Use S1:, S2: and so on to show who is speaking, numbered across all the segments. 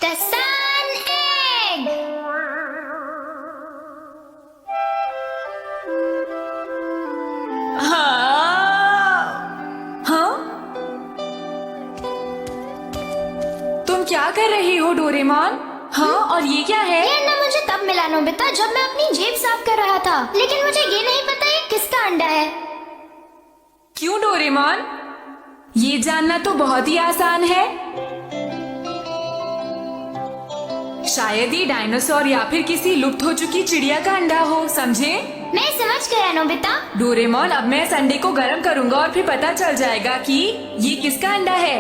S1: The sun egg.
S2: हाँ? तुम क्या कर रही हो डोरेमोन? हाँ, और ये क्या है?
S1: ये अंडा मुझे तब मिला नोबिता जब मैं अपनी जेब साफ कर रहा था, लेकिन मुझे ये नहीं पता ये किसका अंडा है।
S2: क्यों डोरेमोन? ये जानना तो बहुत ही आसान है। शायद ये डायनासोर या फिर किसी लुप्त हो चुकी चिड़िया का अंडा हो, समझे?
S1: मैं समझ गया नोबिता।
S2: डोरेमोन, अब मैं इस अंडे को गर्म करूंगा और फिर पता चल जाएगा कि ये किसका अंडा है।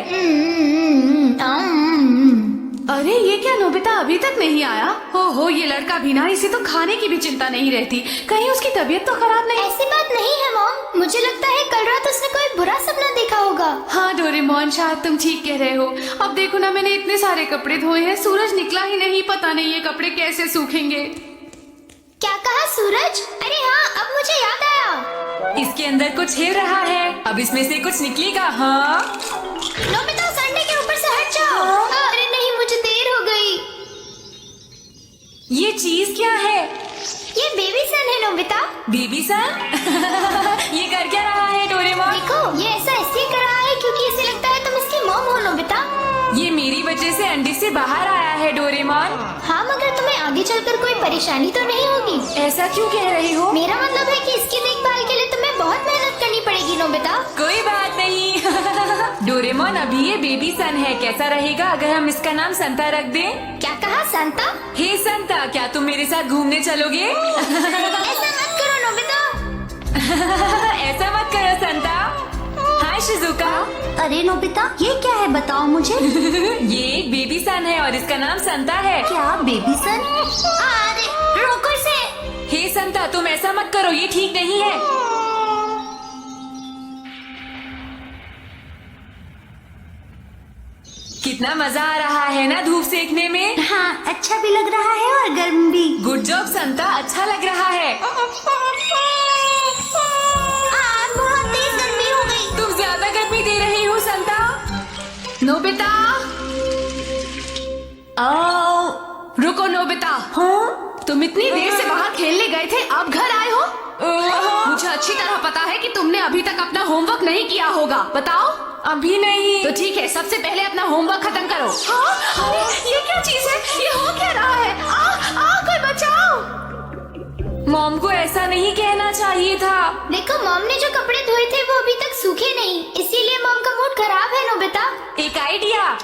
S3: अरे ये क्या नोबिता अभी तक नहीं आया? हो ये लड़का भी ना, इसे तो खाने की भी चिंता नहीं रहती। कहीं उसकी तबीयत तो खराब नहीं?
S1: ऐसी बात नहीं है मॉम, मुझे लगता है कल रात उसने कोई बुरा सपना देखा होगा।
S3: हाँ डोरेमोन, शायद तुम ठीक कह रहे हो। अब देखो ना, मैंने इतने सारे कपड़े धोए हैं, सूरज निकला ही नहीं, पता नहीं ये कपड़े कैसे सूखेंगे।
S1: क्या कहा सूरज? अरे हाँ, अब मुझे याद आया।
S2: इसके अंदर कुछ हिल रहा है, अब इसमें से कुछ निकलेगा। हाँ
S1: नोबिता, उस अंडे के ऊपर से हट जाओ। अरे नहीं, मुझे देर हो गई।
S2: ये चीज क्या है?
S1: ये बेबी सन है नोबिता।
S2: बेबी सन? ये कर क्या रहा है डोरेमोन?
S1: देखो, ये ऐसा इसलिए कर रहा है क्योंकि इसे लगता है तुम इसकी मॉम हो नोबिता।
S2: ये मेरी वजह से अंडे से बाहर आया है डोरेमोन।
S1: हाँ, मगर तुम्हें आगे चलकर कोई परेशानी तो नहीं होगी?
S2: ऐसा क्यों कह रही हो?
S1: मेरा मतलब है कि इसकी देखभाल के लिए तुम्हें बहुत मेहनत करनी पड़ेगी नोबिता।
S2: कोई बात नहीं। डोरेमोन, अभी ये बेबी सन है, कैसा रहेगा अगर हम इसका नाम संता रख दें?
S1: क्या कहा संता?
S2: हे संता, क्या तुम मेरे साथ घूमने चलोगे?
S1: ऐसा मत करो नोबिता।
S2: ऐसा मत करो संता। Hi Shizuka.
S1: अरे नोबिता, ये क्या है बताओ मुझे।
S2: ये एक बेबी सन है और इसका नाम संता है।
S1: क्या बेबी सन? अरे रोको इसे।
S2: हे संता, तुम ऐसा मत करो, ये ठीक नहीं है। कितना मजा आ रहा है ना धूप सेकने में।
S1: हाँ, अच्छा भी लग रहा है और गर्म भी।
S2: गुड जॉब संता, अच्छा लग रहा है।
S1: बहुत तेज गर्मी हो गई।
S2: तुम ज्यादा गर्मी दे रही हो संता।
S3: नोबिता, रुको नोबिता।
S2: हाँ?
S3: तुम इतनी देर से बाहर खेलने गए थे, अब घर आए हो? मुझे अच्छी तरह पता है कि तुमने अभी तक अपना होमवर्क नहीं किया होगा। बताओ।
S2: अभी नहीं।
S3: तो ठीक है, सबसे पहले अपना होमवर्क खत्म करो। हाँ? अरे ये क्या चीज है? ये हो क्या रहा है? कोई बचाओ।
S2: मॉम को ऐसा नहीं कहना चाहिए था।
S1: देखो, मॉम ने जो कपड़े धोए थे वो अभी तक सूखे नहीं, इसीलिए मॉम का मूड खराब है नोबिता।
S2: एक आइडिया।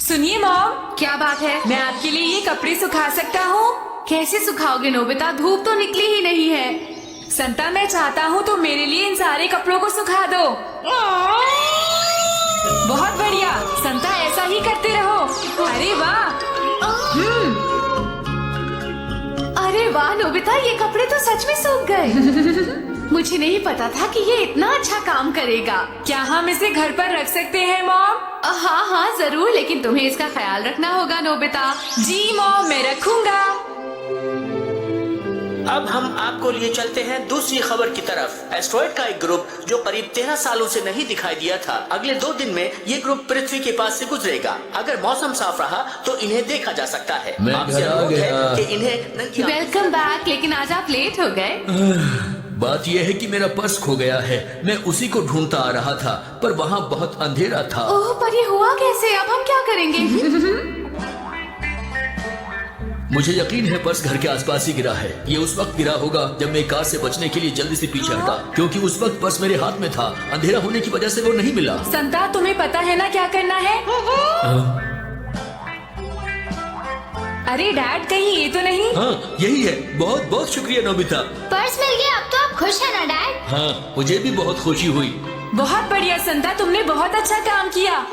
S2: सुनिए मॉम,
S3: क्या बात है?
S2: मैं आपके लिए ये कपड़े सुखा सकता हूँ।
S3: कैसे सुखाओगे नोबिता? धूप तो निकली ही नहीं है।
S2: संता, मैं चाहता हूँ तो मेरे लिए इन सारे कपड़ों को सुखा दो। बहुत बढ़िया संता, ऐसा ही करते रहो। अरे वाह।
S3: अरे वाह नोबिता, ये कपड़े तो सच में सूख गए। मुझे नहीं पता था कि ये इतना अच्छा काम करेगा।
S2: क्या हम इसे घर पर रख सकते हैं मॉम?
S3: हाँ जरूर, लेकिन तुम्हें इसका ख्याल रखना होगा नोबिता।
S2: जी मॉम, मैं रखूंगा।
S4: अब हम आपको लिए चलते हैं दूसरी खबर की तरफ। एस्ट्रॉइड का एक ग्रुप जो करीब 13 सालों से नहीं दिखाई दिया था, अगले 2 दिन में ये ग्रुप पृथ्वी के पास से गुजरेगा। अगर मौसम साफ रहा तो इन्हें देखा जा सकता है।
S5: मैं
S4: आपसे
S5: घर आ
S4: अनुरोध है
S5: गया।
S4: कि इन्हें नंगी आंखों
S3: वेलकम बैक, लेकिन आज आप लेट हो गए।
S5: बात यह है कि मेरा पर्स खो गया है। मैं उसी को ढूंढता आ रहा था, पर वहाँ बहुत अंधेरा था।
S3: ओह, पर ये हुआ कैसे? अब हम क्या करेंगे?
S5: मुझे यकीन है पर्स घर के आसपास ही गिरा है। ये उस वक्त गिरा होगा जब मैं कार से बचने के लिए जल्दी से पीछे हटा, क्योंकि उस वक्त पर्स मेरे हाथ में था। अंधेरा होने की वजह से वो नहीं मिला।
S2: संता, तुम्हें पता है ना क्या करना है? अरे डैड, कहीं ये तो नहीं?
S5: हाँ यही है। बहुत बहुत शुक्रिया नोबिता।
S1: पर्स मिल गया, अब तो आप खुश है ना डैड?
S5: हाँ, मुझे भी बहुत खुशी हुई।
S2: बहुत बढ़िया संता, तुमने बहुत अच्छा काम किया।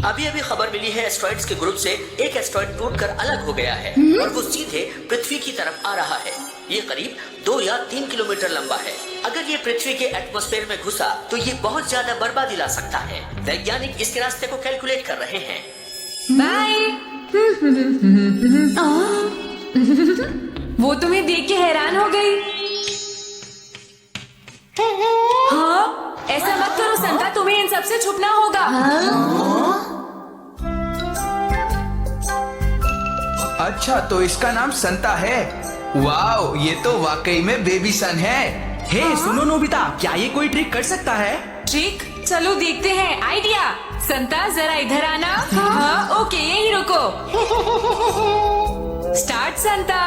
S4: अभी अभी खबर मिली है एस्ट्रॉइड्स के ग्रुप से। एक एस्ट्रॉइड टूटकर अलग हो गया है और वो सीधे पृथ्वी की तरफ आ रहा है। ये करीब 2 या 3 किलोमीटर लंबा है। अगर ये पृथ्वी के एटमॉस्फेयर में घुसा तो ये बहुत ज्यादा बर्बादी ला सकता है। वैज्ञानिक इसके रास्ते को कैलकुलेट कर रहे हैं।
S2: बाय। वो तुम्हें देख के हैरान हो गई। हाँ, ऐसा मत करो संता, तुम्हें इन सबसे छुपना होगा।
S6: अच्छा, तो इसका नाम संता है। वाओ, ये तो वाकई में बेबी सन है।
S7: हे सुनो नोबिता, क्या ये कोई ट्रिक कर सकता है?
S2: ट्रिक? चलो देखते हैं। आइडिया। संता जरा इधर आना। हाँ, ओके, यही रुको। स्टार्ट संता।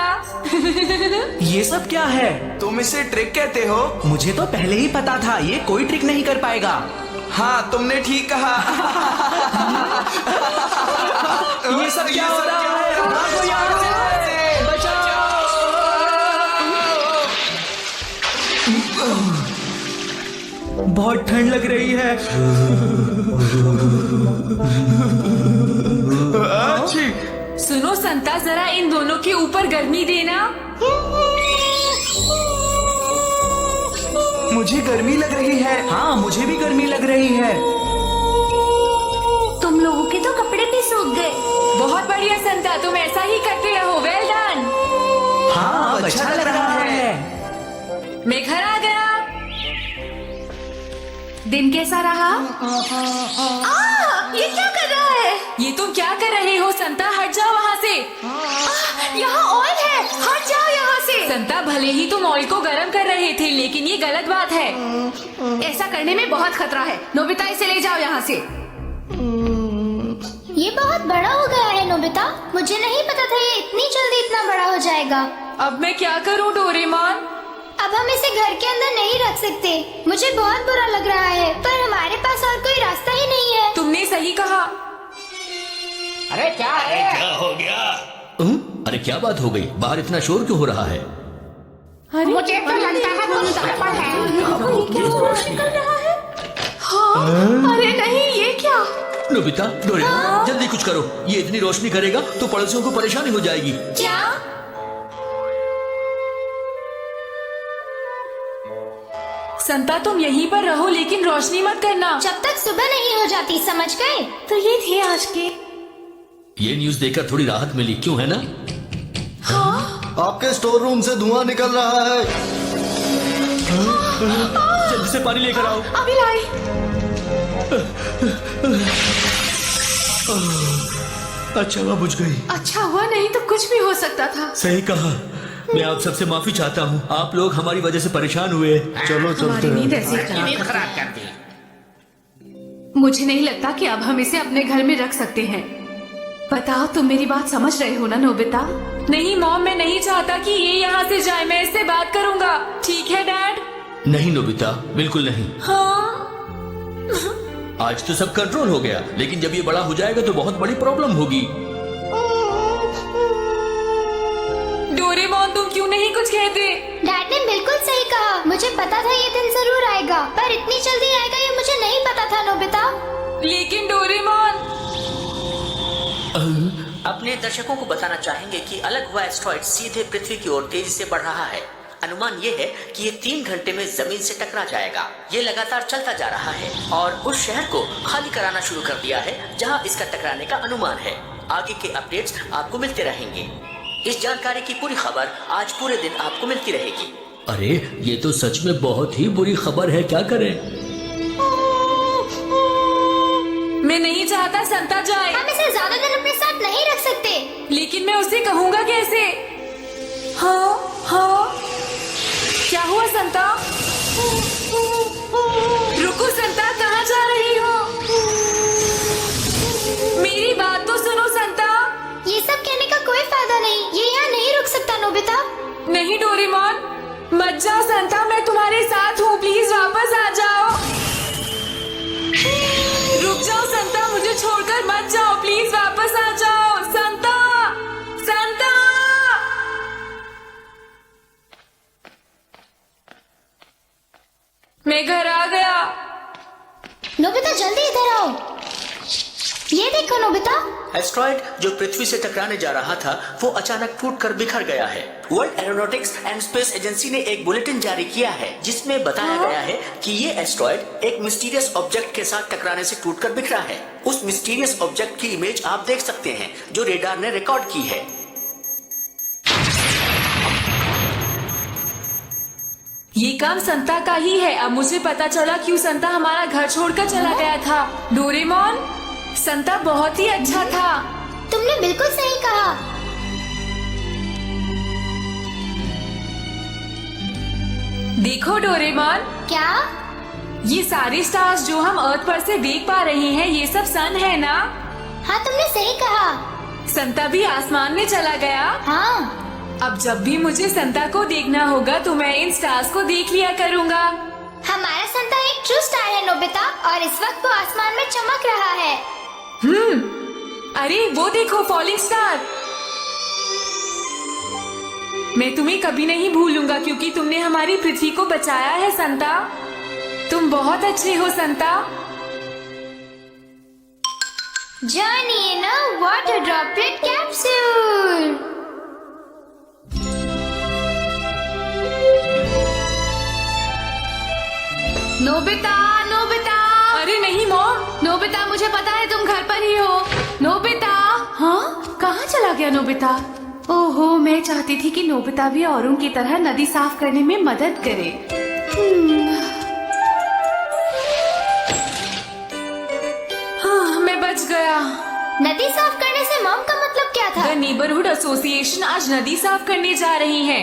S7: ये सब क्या है?
S6: तुम इसे ट्रिक कहते हो?
S7: मुझे तो पहले ही पता था ये कोई ट्रिक नहीं कर पाएगा।
S6: हाँ, तुमने ठीक कहा।
S7: ये सब क्या हो रहा है? भागो यहाँ से! बहुत ठंड लग रही है।
S2: सुनो संता, जरा इन दोनों के ऊपर गर्मी देना।
S6: मुझे गर्मी लग रही है।
S7: हाँ, मुझे भी गर्मी लग रही है।
S1: तुम लोगों के तो कपड़े भी सूख गए।
S2: बहुत बढ़िया संता, तुम ऐसा ही करते रहो। Well done.
S7: हाँ, अब अच्छा लग रहा है।
S2: मैं घर आ गया।
S3: दिन कैसा रहा? ये क्या कर रहा है?
S2: ये तुम क्या कर रहे हो संता? हट जाओ वहाँ से।
S3: यहाँ ऑयल है, हट जाओ यहाँ से।
S2: संता, भले ही तुम ऑयल को गर्म कर रहे थे, लेकिन ये गलत बात है।
S3: ऐसा करने में बहुत खतरा है। नोबिता, इसे ले जाओ यहाँ से।
S1: ये बहुत बड़ा हो गया है नोबिता। मुझे नहीं पता था ये इतनी जल्दी इतना बड़ा हो जाएगा।
S2: अब मैं क्या करूँ डोरेमोन?
S1: अब हम इसे घर के अंदर नहीं रख सकते। मुझे बहुत बुरा लग रहा है, पर हमारे पास और कोई रास्ता ही नहीं है।
S2: तुमने सही कहा।
S5: क्या हो गया? अरे क्या बात हो गई? बाहर इतना शोर क्यों हो रहा है?
S3: मुझे तो लगता है तुम गड़बड़ है। हाँ, अरे नहीं, ये क्या?
S5: नोबिता, डोरेमोन, जल्दी कुछ करो। ये इतनी रोशनी करेगा तो पड़ोसियों को परेशानी हो जाएगी।
S2: क्या? संता, तुम यहीं पर रहो, लेकिन रोशनी मत करना।
S1: जब तक सुबह नहीं हो जाती, समझ गए?
S3: तो ये थे आज के।
S5: ये न्यूज़ देखकर थोड़ी राहत मिली, क्यों है ना?
S8: आपके स्टोर रूम से धुआं निकल रहा है।
S5: जल्दी से पानी लेकर आओ।
S3: अभी लाई।
S5: अच्छा हुआ बुझ गई।
S3: अच्छा हुआ, नहीं तो कुछ भी हो सकता था।
S5: सही कहा। मैं आप सबसे माफी चाहता हूँ। आप लोग हमारी वजह से परेशान हुए।
S8: चलो चलते
S3: हमारी नींद
S8: हैं।
S3: ऐसे खराब कर दी। मुझे नहीं लगता कि अब हम इसे अपने घर में रख सकते हैं। बताओ, तुम मेरी बात समझ रहे हो ना नोबिता?
S2: नहीं मॉम, मैं नहीं चाहता कि ये यहाँ से जाए। मैं इससे बात करूँगा। ठीक है डैड?
S5: नहीं नोबिता, बिल्कुल नहीं।
S2: हाँ।
S5: आज तो सब कंट्रोल हो गया, लेकिन जब ये बड़ा हो जाएगा तो बहुत बड़ी प्रॉब्लम होगी।
S2: डोरेमोन, तुम क्यों नहीं कुछ कहते?
S1: डैड ने बिल्कुल सही कहा। मुझे पता था ये दिन जरूर आएगा, पर इतनी जल्दी आएगा ये मुझे नहीं पता था नोबिता।
S2: लेकिन डोरेमोन,
S4: अपने दर्शकों को बताना चाहेंगे कि अलग हुआ एस्ट्रॉइड सीधे पृथ्वी की ओर तेजी से बढ़ रहा है। अनुमान ये है कि ये 3 घंटे में जमीन से टकरा जाएगा। ये लगातार चलता जा रहा है और उस शहर को खाली कराना शुरू कर दिया है जहां इसका टकराने का अनुमान है। आगे के अपडेट्स आपको मिलते रहेंगे। इस जानकारी की पूरी खबर आज पूरे दिन आपको मिलती रहेगी।
S5: अरे ये तो सच में बहुत ही बुरी खबर है, क्या करें?
S2: मैं नहीं चाहता संता जाए।
S1: हम इसे ज्यादा दिन अपने साथ नहीं रख सकते।
S2: लेकिन मैं उसे कहूँगा कैसे? हाँ हाँ, क्या हुआ संता? रुको संता, कहाँ जा रही हो? मेरी बात तो सुनो संता।
S1: ये सब कहने का कोई फायदा नहीं। ये यहाँ नहीं रुक सकता नोबिता।
S2: नहीं डोरेमोन, मत जाओ संता, मैं तुम्हारे साथ हूँ। प्लीज वापस आ जाओ। रुक जाओ संता, मुझे छोड़कर मत जाओ। प्लीज वापस आ जाओ संता। संता, मैं घर आ गया।
S1: नोबिता जल्दी इधर आओ। ये देखो नोबिता।
S4: एस्ट्रॉइड जो पृथ्वी से टकराने जा रहा था वो अचानक टूटकर बिखर गया है। World aeronautics and space agency ने एक बुलेटिन जारी किया है जिसमें बताया गया है कि ये एस्ट्रॉइड एक मिस्टीरियस ऑब्जेक्ट के साथ टकराने से टूटकर बिखरा है। उस मिस्टीरियस ऑब्जेक्ट की इमेज आप देख सकते हैं जो रेडार ने रिकॉर्ड की है।
S2: ये काम संता का ही है। अब मुझे पता चला क्यों संता हमारा घर छोड़कर चला गया था। डोरेमोन, संता बहुत ही अच्छा था।
S1: तुमने बिल्कुल सही कहा।
S2: देखो डोरेमोन,
S1: क्या?
S2: ये सारे स्टार्स जो हम अर्थ पर से देख पा रहे हैं, ये सब सन है ना?
S1: हाँ, तुमने सही कहा।
S2: संता भी आसमान में चला गया।
S1: हाँ,
S2: अब जब भी मुझे संता को देखना होगा तो मैं इन स्टार्स को देख लिया करूँगा।
S1: हमारा संता एक ट्रू स्टार है नोबिता, और इस वक्त वो आसमान में चमक रहा है।
S2: अरे वो देखो, फॉलिंग स्टार। मैं तुम्हें कभी नहीं भूलूंगा क्योंकि तुमने हमारी पृथ्वी को बचाया है संता। तुम बहुत अच्छे हो Santa.
S1: Journey in a water droplet capsule.
S3: Nobita, Nobita,
S2: अरे नहीं मॉम।
S3: नोबिता, मुझे पता है तुम घर पर ही हो। नोबिता, हाँ, कहाँ चला गया नोबिता? ओहो, मैं चाहती थी कि नोबिता भी औरों की तरह नदी साफ करने में मदद करे।
S2: हाँ, मैं बच गया।
S1: नदी साफ करने से मॉम का मतलब क्या था?
S2: द नेबरहुड एसोसिएशन आज नदी साफ करने जा रही है।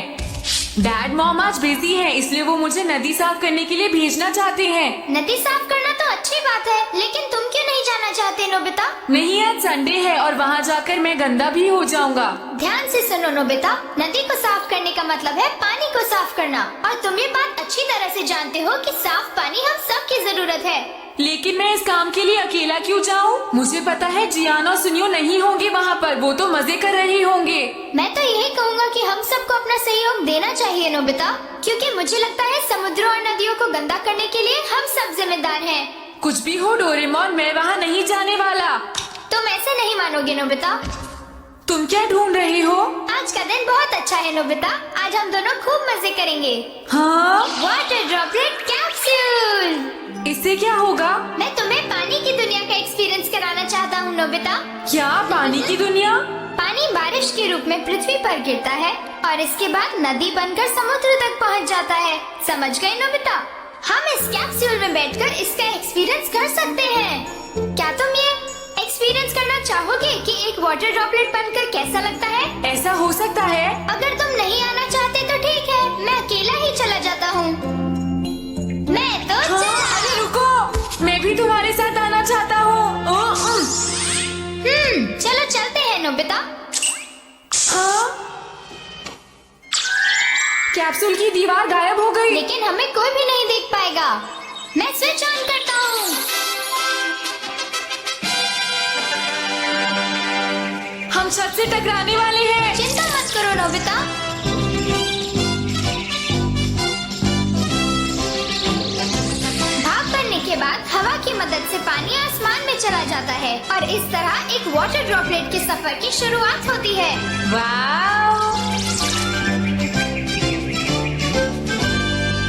S2: डैड मॉम आज बिजी है, इसलिए वो मुझे नदी साफ करने के लिए भेजना चाहते हैं।
S1: नदी साफ करना तो अच्छी बात है, लेकिन तुम क्यों नहीं जाना चाहते नोबिता?
S2: नहीं, आज संडे है और वहाँ जाकर मैं गंदा भी हो जाऊंगा।
S1: ध्यान से सुनो नोबिता, नदी को साफ करने का मतलब है पानी को साफ करना, और तुम ये बात अच्छी तरह से जानते हो कि साफ पानी हम सबकी जरूरत है।
S2: लेकिन मैं इस काम के लिए अकेला क्यों जाऊँ? मुझे पता है जियान और सुनियो नहीं होंगे वहाँ पर, वो तो मजे कर रहे होंगे।
S1: मैं तो यही कहूँगा कि हम सबको अपना सहयोग देना चाहिए नोबिता, क्योंकि मुझे लगता है समुद्रों और नदियों को गंदा करने के लिए हम सब जिम्मेदार हैं।
S2: कुछ भी हो डोरेमोन, मैं वहाँ नहीं जाने वाला।
S1: तुम ऐसे नहीं मानोगे नोबिता।
S2: तुम क्या ढूंढ रहे हो?
S1: आज का दिन बहुत अच्छा है नोबिता, आज हम दोनों खूब मजे करेंगे।
S2: हाँ,
S1: वाटर ड्रॉपलेट कैप्सूल।
S2: इससे क्या होगा?
S1: मैं तुम्हें पानी की दुनिया का एक्सपीरियंस कराना चाहता हूँ नोबिता।
S2: क्या पानी की दुनिया?
S1: पानी बारिश के रूप में पृथ्वी पर गिरता है और इसके बाद नदी बनकर समुद्र तक पहुँच जाता है। समझ गए नोबिता? हम इस कैप्सूल में बैठकर इसका एक्सपीरियंस कर सकते हैं। क्या तुम ये एक्सपीरियंस करना चाहोगे कि एक वाटर ड्रॉपलेट बनकर कैसा लगता है?
S2: ऐसा हो सकता है?
S1: अगर तुम नहीं आना चाहते तो ठीक है, मैं अकेला ही चला जाता हूँ। मैं तो
S2: अरे रुको, मैं भी तुम्हारे साथ आना चाहता हूँ।
S1: चलो चलते हैं नोबिता।
S2: हाँ? कैप्सूल की दीवार गायब हो गई।
S1: लेकिन हमें कोई भी नहीं देख पाएगा। मैं स्विच ऑन करता हूँ।
S2: हम छत से टकराने वाले हैं।
S1: चिंता मत करो नोबिता। भाप बनने के बाद हवा की मदद से पानी आसमान में चला जाता है और इस तरह एक वाटर ड्रॉपलेट के सफर की शुरुआत होती है।
S2: वाव!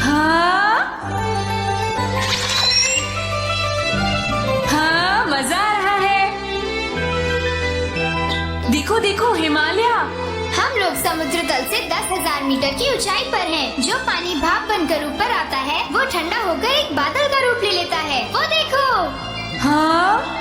S2: हाँ? हाँ, मजा आ रहा है। देखो देखो, हिमालय।
S1: हम लोग समुद्र तल से 10,000 मीटर की ऊंचाई पर हैं। जो पानी भाप बनकर ऊपर आता है वो ठंडा होकर एक बादल का रूप ले लेता है। वो देखो।
S2: हाँ?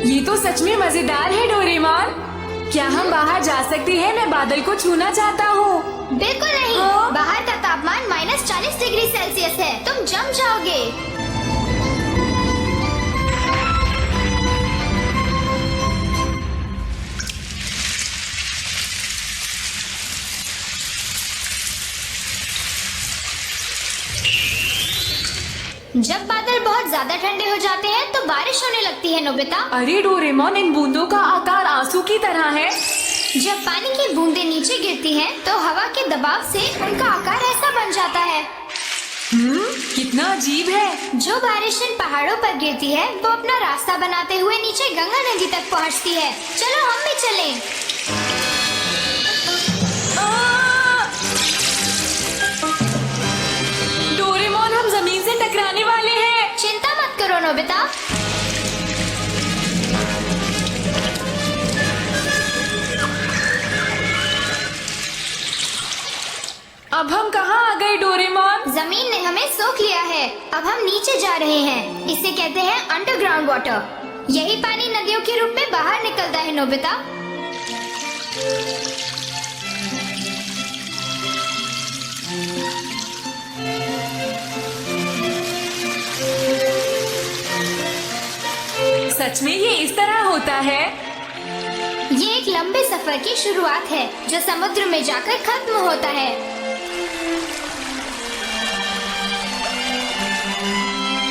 S2: ये तो सच में मजेदार है डोरेमोन। क्या हम बाहर जा सकते हैं? मैं बादल को छूना चाहता हूँ।
S1: बिल्कुल नहीं।
S2: हाँ?
S1: बाहर का तापमान -40 डिग्री सेल्सियस है, तुम जम जाओगे। जब बादल बहुत ज्यादा ठंडे हो जाते हैं तो बारिश होने लगती है नोबिता।
S2: अरे डोरेमोन, इन बूंदों का आकार आंसू की तरह है।
S1: जब पानी की बूंदें नीचे गिरती हैं तो हवा के दबाव से उनका आकार ऐसा बन जाता है।
S2: कितना अजीब है।
S1: जो बारिश इन पहाड़ों पर गिरती है वो अपना रास्ता बनाते हुए नीचे गंगा नदी तक पहुंचती है। चलो हम भी चलें।
S2: डोरेमोन, हम जमीन से टकराने वाले हैं।
S1: चिंता मत करो नोबिता।
S2: अब हम कहाँ आ गए डोरेमोन?
S1: जमीन ने हमें सोख लिया है। अब हम नीचे जा रहे हैं। इसे कहते हैं अंडरग्राउंड वाटर। यही पानी नदियों के रूप में बाहर निकलता है नोबिता।
S2: सच में ये इस तरह होता है?
S1: ये एक लंबे सफर की शुरुआत है जो समुद्र में जाकर खत्म होता है।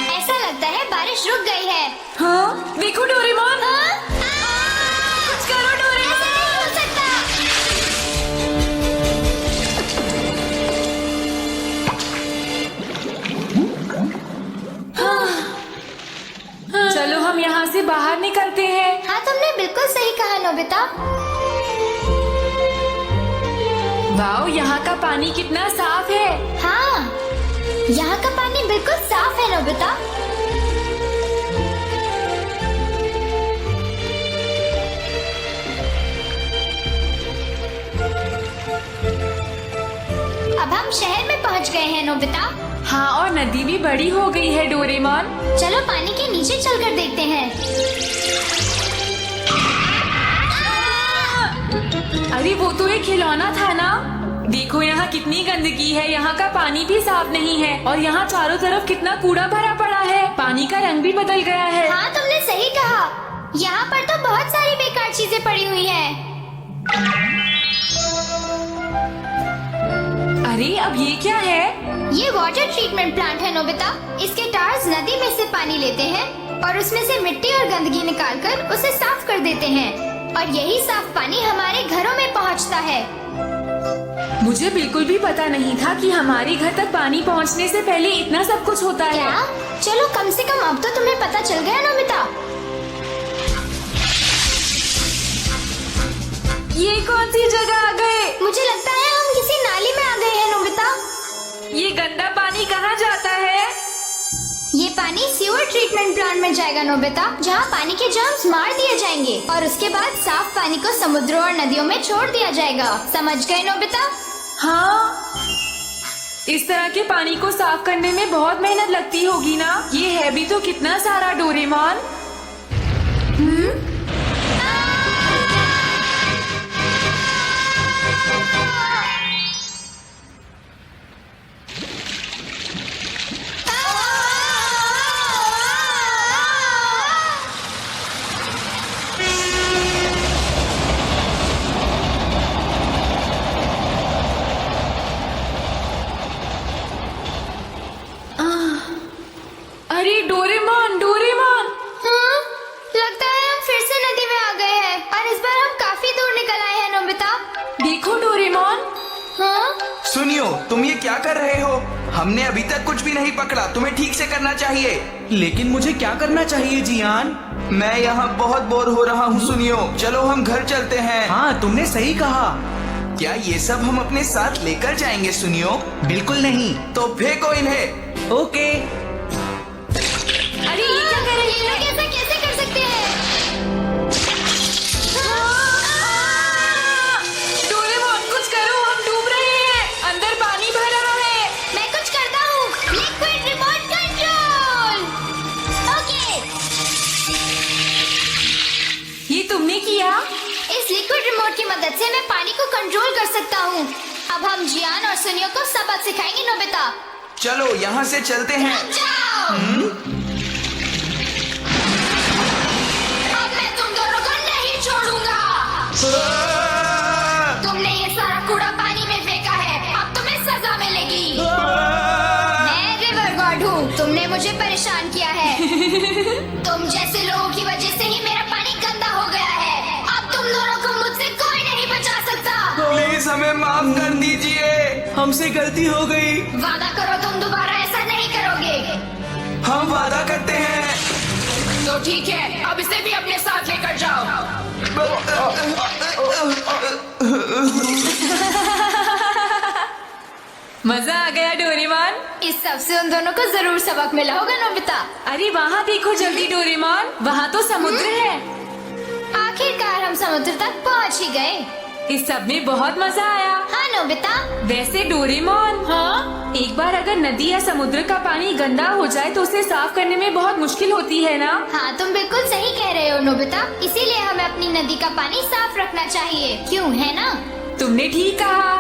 S1: ऐसा लगता है बारिश रुक गई है।
S2: हाँ, देखो डोरेमोन।
S1: हाँ?
S2: कुछ करो डोरेमोन।
S1: ऐसा नहीं हो सकता।
S2: चलो हम यहाँ से बाहर निकलते हैं।
S1: हाँ, तुमने बिल्कुल सही कहा नोबिता।
S2: वाओ, यहाँ का पानी कितना साफ है।
S1: हाँ, यहाँ का पानी बिल्कुल साफ है नोबिता। अब हम शहर में पहुँच गए हैं नोबिता।
S2: हाँ, और नदी भी बड़ी हो गई है डोरेमोन।
S1: चलो पानी के नीचे चलकर देखते हैं।
S2: अरे वो तो एक खिलौना था ना। देखो यहाँ कितनी गंदगी है। यहाँ का पानी भी साफ नहीं है और यहाँ चारों तरफ कितना कूड़ा भरा पड़ा है। पानी का रंग भी बदल गया है।
S1: हाँ, तुमने सही कहा। यहाँ पर तो बहुत सारी बेकार चीजें पड़ी हुई हैं।
S2: अरे अब ये क्या है?
S1: ये वाटर ट्रीटमेंट प्लांट है नोबिता। इसके टायर्स नदी में से पानी लेते हैं और उसमें से मिट्टी और गंदगी निकालकर उसे साफ कर देते हैं और यही साफ पानी हमारे घरों में पहुंचता है।
S2: मुझे बिल्कुल भी पता नहीं था कि हमारे घर तक पानी पहुंचने से पहले इतना सब कुछ होता
S1: क्या?
S2: है।
S1: चलो कम से कम अब तो तुम्हें पता चल गया नोबिता।
S2: ये कौन सी जगह आ गए?
S1: मुझे लगता है हम किसी नाली में आ गए हैं नोबिता।
S2: ये गंदा पानी कहाँ जाता है?
S1: ये पानी सीवर ट्रीटमेंट प्लांट में जाएगा नोबिता, जहाँ पानी के जर्म्स मार दिए जाएंगे और उसके बाद साफ पानी को समुद्रों और नदियों में छोड़ दिया जाएगा। समझ गए नोबिता?
S2: हाँ, इस तरह के पानी को साफ करने में बहुत मेहनत लगती होगी ना। ये है भी तो कितना सारा डोरेमोन। अरे डोरेमोन, डोरेमोन।
S1: हाँ? लगता है हम फिर से नदी में आ गए हैं और इस बार हम काफी दूर निकल आए हैं नोबिता।
S2: देखो डोरेमोन।
S1: हाँ?
S6: सुनियो, तुम ये क्या कर रहे हो? हमने अभी तक कुछ भी नहीं पकड़ा। तुम्हें ठीक से करना चाहिए।
S7: लेकिन मुझे क्या करना चाहिए जियान?
S6: मैं यहाँ बहुत बोर हो रहा हूँ। सुनियो, चलो हम घर चलते हैं।
S7: हाँ, तुमने सही कहा।
S6: क्या ये सब हम अपने साथ लेकर जाएंगे? सुनियो,
S7: बिल्कुल नहीं।
S6: तो फेंको इन्हें।
S7: ओके।
S2: अरे ये क्या कर रही
S1: ये
S2: है?
S1: लोग ऐसा कैसे कर सकते हैं?
S2: डोरेमोन कुछ करो, हम डूब रहे हैं। अंदर पानी भर रहा है।
S1: मैं कुछ करता हूँ। Liquid remote control. ओके।
S2: ये तुमने किया?
S1: इस लिक्विड रिमोट की मदद से मैं पानी को कंट्रोल कर सकता हूँ। अब हम जियान और सुनियो को सबक सिखाएंगे नोबिता।
S6: चलो यहाँ से चलते हैं।
S1: जाओ। अब मैं तुम दोनों को नहीं छोड़ूंगा। तुमने ये सारा कूड़ा पानी में फेंका है। अब तुम्हें सजा मिलेगी। मैं रिवर गॉड हूँ। तुमने मुझे परेशान किया है। तुम जैसे लोगों की वजह से ही मेरा पानी गंदा हो गया है। अब तुम दोनों को मुझसे कोई नहीं बचा सकता।
S6: प्लीज हमें माफ कर दीजिए।
S7: हमसे गलती हो गई।
S1: वादा करो तुम दोबारा ऐसा नहीं करोगे।
S6: हम वादा करते हैं।
S1: तो ठीक है, अब इसे भी अपने साथ लेकर जाओ।
S2: मजा आ गया डोरेमोन।
S1: इस सब से उन दोनों को जरूर सबक मिला होगा नोबिता।
S2: अरे वहाँ देखो जल्दी डोरेमोन, वहाँ तो समुद्र है।
S1: आखिरकार हम समुद्र तक पहुँच ही गए।
S2: इस सब में बहुत मजा आया।
S1: हाँ नोबिता।
S2: वैसे डोरेमोन, हाँ, एक बार अगर नदी या समुद्र का पानी गंदा हो जाए तो उसे साफ करने में बहुत मुश्किल होती है ना?
S1: हाँ तुम बिल्कुल सही कह रहे हो नोबिता, इसीलिए हमें अपनी नदी का पानी साफ रखना चाहिए, क्यों है ना?
S2: तुमने ठीक कहा।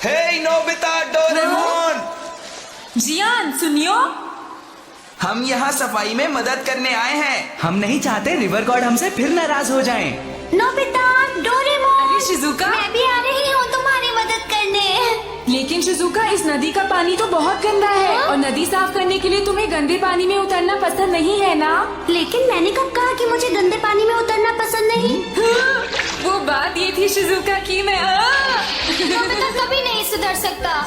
S6: हे नोबिता, डोरेमोन,
S2: जियान सुनियो,
S6: हम यहाँ सफाई में मदद करने आए हैं। हम नहीं चाहते रिवर गॉड हमसे फिर नाराज हो जाएं।
S1: नोबिता, डोरेमोन,
S2: अरे शिजुका,
S1: मैं भी आ रही हूँ तुम्हारी मदद करने।
S2: लेकिन शिजुका इस नदी का पानी तो बहुत गंदा है और नदी साफ करने के लिए तुम्हें गंदे पानी में उतरना पसंद नहीं है ना?
S1: लेकिन मैंने कब कहा कि मुझे गंदे पानी में उतरना पसंद नहीं?
S2: वो बात ये थी शिजुका कि मैं
S1: नोबिता कभी नहीं सुधर सकता।